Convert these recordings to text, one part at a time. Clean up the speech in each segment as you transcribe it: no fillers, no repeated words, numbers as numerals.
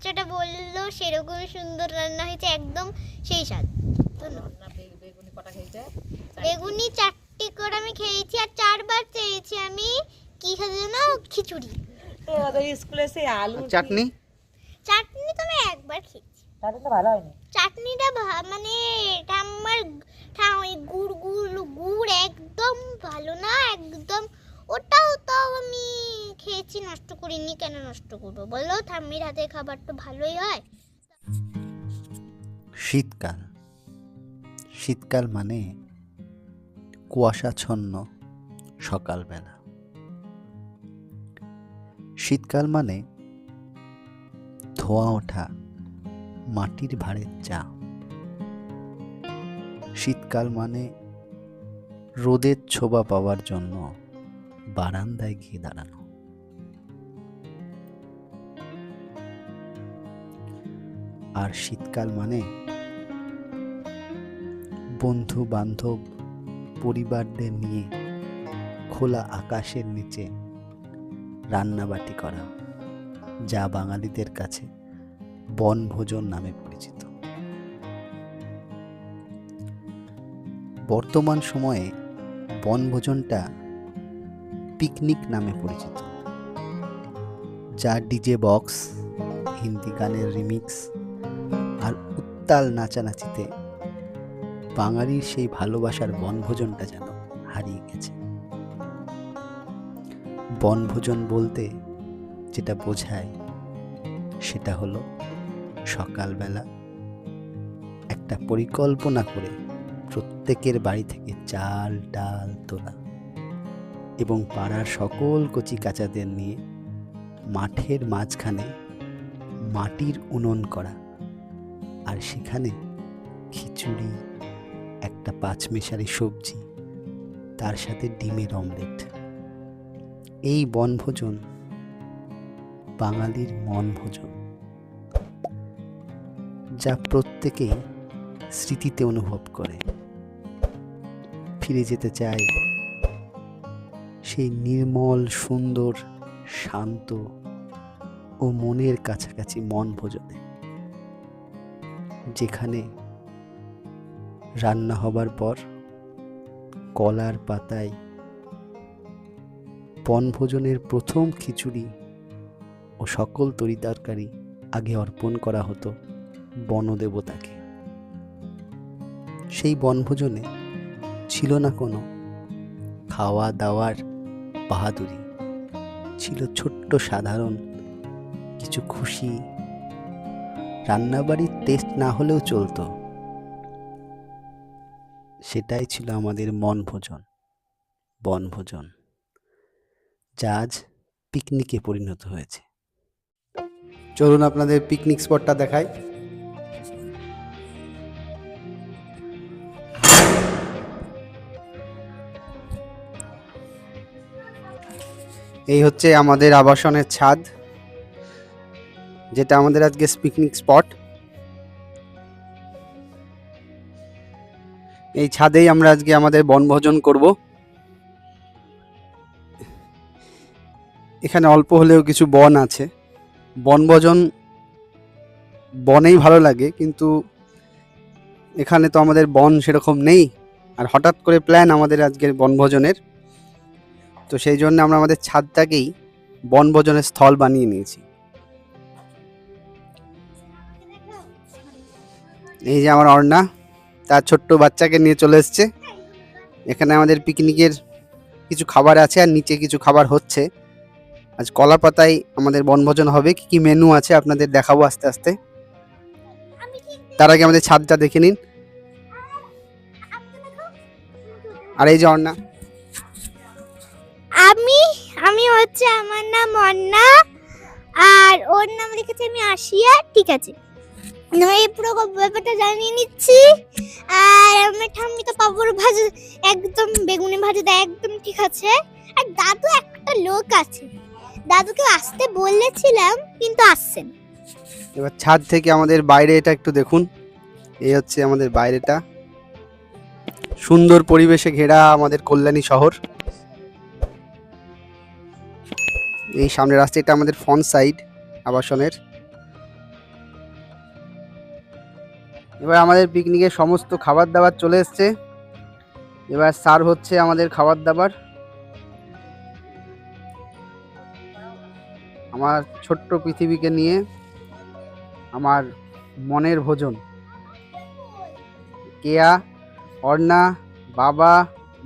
বাচ্চাটা বললো সেরকম সুন্দর রান্না হয়েছে, একদম সেই স্বাদ। বেগুনি কটা খেয়েছে? বেগুনি 4টি করে আমি খেয়েছি, আর 4বার চেয়েছি আমি কি খেতে না, খিচুড়ি। ওদের স্কুলে সেই আলু চাটনি চাটনি তো আমি একবার খেয়েছি। চাটনিটা ভালো হয়নি। চাটনিটা মানে এটা আমার ওই গুড় একদম ভালো না, একদম। ওটাও তো আমি খেয়েছি, নষ্ট করিনি। কেন নষ্ট করবো বলো? ঠাম্মির হাতে খাবার তো ভালোই হয়। শীতকাল। শীতকাল মানে কুয়াশাচ্ছন্ন সকালবেলা। শীতকাল মানে ধোঁয়া ওঠা মাটির ভাঁড়ের চা। শীতকাল মানে রোদের ছোবা পাওয়ার জন্য বারান্দায় গিয়ে দাঁড়ানো। আর শীতকাল মানে বন্ধু বান্ধব পরিবারদের নিয়ে খোলা আকাশের নিচে রান্নাবাটি করা, যা বাঙালিদের কাছে বনভোজন নামে পরিচিত। বর্তমান সময়ে বনভোজনটা পিকনিক নামে পরিচিত, যা ডিজে বক্স, হিন্দি গানের রিমিক্স আর উত্তাল নাচানাচিতে বাঙালির সেই ভালোবাসার বনভোজনটা যেন হারিয়ে গেছে। বনভোজন বলতে যেটা বোঝায় সেটা হলো সকালবেলা একটা পরিকল্পনা করে প্রত্যেকের বাড়ি থেকে চাল ডাল তোলা এবং পাড়ার সকল কচি কাচাদের নিয়ে মাঠের মাঝখানে মাটির উনুন করা, আর সেখানে খিচুড়ি, একটা পাঁচমেশালি সবজি, তার সাথে ডিমের অমলেট। এই বনভোজন বাঙালির মন ভোজন, যা প্রত্যেকেই স্মৃতিতে অনুভব করে। ফিরে যেতে চায় সেই নির্মল, সুন্দর, শান্ত ও মনের কাছাকাছি মন ভোজনে, যেখানে রান্না হবার পর কলার পাতায় বনভোজনের প্রথম খিচুড়ি ও সকল তরিতরকারি আগে অর্পণ করা হতো বনদেবতাকে। সেই বনভোজনে ছিল না কোনো খাওয়া দাওয়ার বাহাদুরি, ছিল ছোট্ট সাধারণ কিছু খুশি। রান্নাবাড়ির টেস্ট না হলেও চলতো, সেটাই ছিল আমাদের বনভোজন, যা আজ পিকনিকে পরিণত হয়েছে। চলুন আপনাদের পিকনিক স্পটটা দেখাই। এই হচ্ছে আমাদের আবাসনের ছাদ, যেটা আমাদের আজকে পিকনিক স্পট। এই ছাদেই আমরা আজকে আমাদের বনভোজন করব। এখানে অল্প হলেও কিছু বন আছে। বনভোজন বনেই ভালো লাগে, কিন্তু এখানে তো আমাদের বন সেরকম নেই। আর হঠাৎ করে প্ল্যান আমাদের আজকের বনভোজনের, তো সেই জন্য আমরা আমাদের ছাদটাকেই বনভোজনের স্থল বানিয়ে নিয়েছি। এই যে আমার অর্ণা তার ছোট্ট বাচ্চাকে নিয়ে চলে এসছে। এখানে আমাদের পিকনিকের কিছু খাবার আছে, আর নিচে কিছু খাবার হচ্ছে। আজ কলা পাতায় আমাদের বনভোজন হবে। কি কি মেনু আছে আপনাদের দেখাবো আস্তে আস্তে। তার আগে আমাদের ছাদটা দেখে নিন। আর এই যে অর্ণা, আমি হচ্ছে, আমার নাম অন্না, আর ওর নাম লিখেছে আমি আসিয়া। ঠিক আছে, এই পুরো ব্যাপারটা জানিয়ে নিচ্ছি। আর আমার ঠাম্মি তো পাপড় ভাজা, একদম বেগুনি ভাজা দেয়, একদম ঠিক আছে। আর দাদু একটা লোক আছে, দাদুকে আসতে বলেছিলাম কিন্তু আসছেন। এবার ছাদ থেকে আমাদের বাইরে এটা একটু দেখুন। এই হচ্ছে আমাদের বাইরেটা, সুন্দর পরিবেশে ঘেরা আমাদের কল্যাণী শহর। এই সামনে রাস্তা, এটা আমাদের ফ্রন্ট সাইড আবাসনের। এবার আমাদের পিকনিকের সমস্ত খাবার দাবার চলে এসছে। এবার সার্ভ হচ্ছে আমাদের খাবার দাবার। আমার ছোট্ট পৃথিবীকে নিয়ে আমার মনের ভোজন। কেয়া, অর্ণা, বাবা,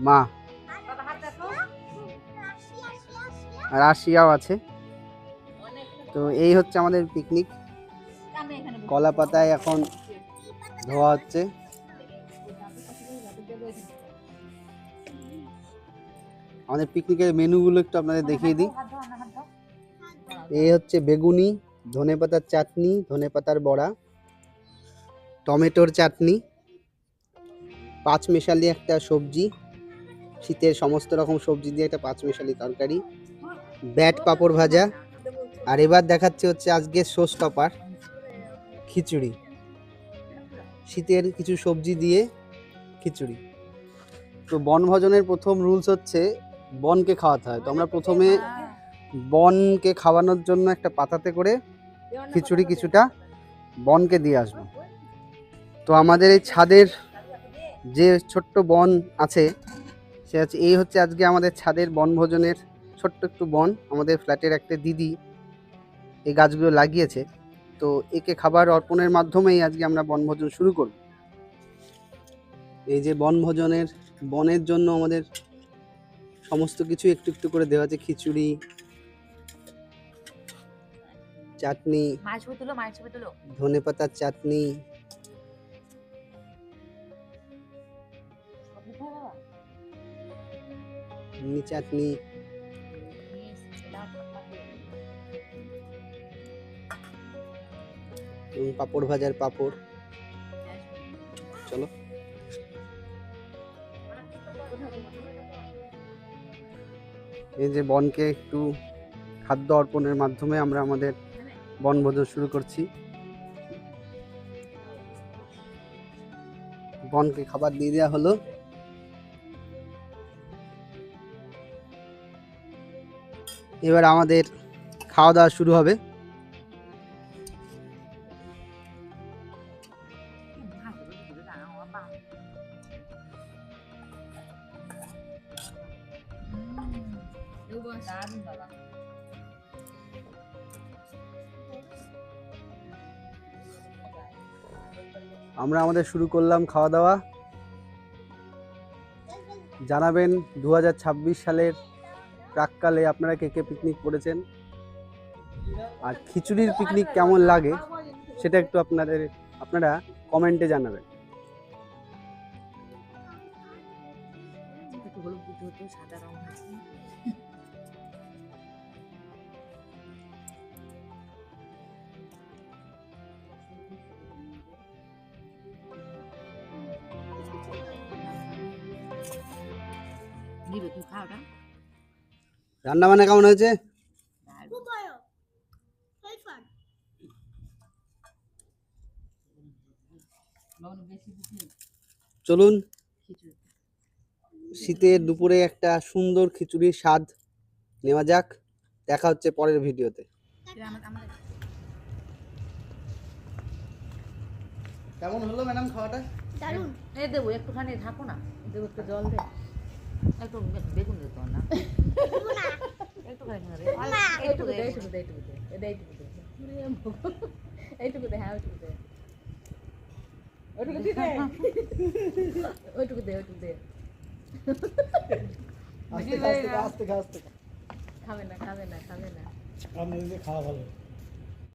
মা আর আশিয়াও আছে। তো এই হচ্ছে আমাদের পিকনিক। কলা পাতায় এখন ধোয়া হচ্ছে। আমাদের পিকনিকের মেনুগুলো একটু আপনাদের দেখিয়ে দিই। এই হচ্ছে বেগুনি, ধনেপাতার চাটনি, ধনেপাতার বড়া, টমেটোর চাটনি, পাঁচমেশালি একটা সবজি, শীতের সমস্ত রকম সবজি দিয়ে একটা পাঁচমেশালি তরকারি, ব্যাট পাঁপড় ভাজা, আর এবার দেখাচ্ছে হচ্ছে আজকে শো স্টপার খিচুড়ি। শীতের কিছু সবজি দিয়ে খিচুড়ি। তো বনভোজনের প্রথম রুলস হচ্ছে বনকে খাওয়াতে হয়। তো আমরা প্রথমে বনকে খাওয়ানোর জন্য একটা পাতাতে করে খিচুড়ি কিছুটা বনকে দিয়ে আসবো। তো আমাদের এই ছাদের যে ছোট্ট বন আছে সে হচ্ছে এই হচ্ছে আজকে আমাদের ছাদের বনভোজনের ছোট্ট একটু বন। আমাদের ফ্ল্যাটের একটা দিদি এই গাছগুলো লাগিয়েছে। তো একে খাবার অর্পণের মাধ্যমেই আজকে আমরা বনভোজন শুরু করব। এই যে বনভোজনের বনের জন্য আমাদের সমস্ত কিছু একটু একটু করে দেওয়া আছে। খিচুড়ি, চাটনি, ধনেপাতার চাটনি, চাটনি, পাঁপড় ভাজার পাঁপড়। চলো এই যে বনকে একটু খাদ্য অর্পণের মাধ্যমে আমরা আমাদের বনভোজন শুরু করছি। বনকে খাবার দিয়ে দেওয়া হলো। এবার আমাদের খাওয়া দাওয়া শুরু হবে। আমরা আমাদের শুরু করলাম খাওয়া দাওয়া। জানাবেন 2026 সালের প্রাককালে আপনারা কে কে পিকনিক করেছেন আর খিচুড়ির পিকনিক কেমন লাগে সেটা একটু আপনারা কমেন্টে জানাবেন। রান্না বান্না কেমন হয়েছে? চলুন শীতের দুপুরে একটা সুন্দর খিচুড়ির স্বাদ নেওয়া যাক। দেখা হচ্ছে পরের ভিডিওতে। কেমন হলো ম্যাডাম খাওয়াটা? দারুণ। এই দেবো একটুখানি, ঢাকো না, দেবো একটু জল দে, একটু বেগুন দিত না, একটুখানি এইটুকু দে, এইটুকু দে, এইটুকু দে, এইটুকু দে, এইটুকু দে, হ্যাঁ ওইটুকু দে, ওইটুকু দে, ওইটুকু দে, ওইটুকু দে। আস্তে আস্তে আস্তে আস্তে খাবে না, খাবে না, খাবে না। খাওয়া ভালো।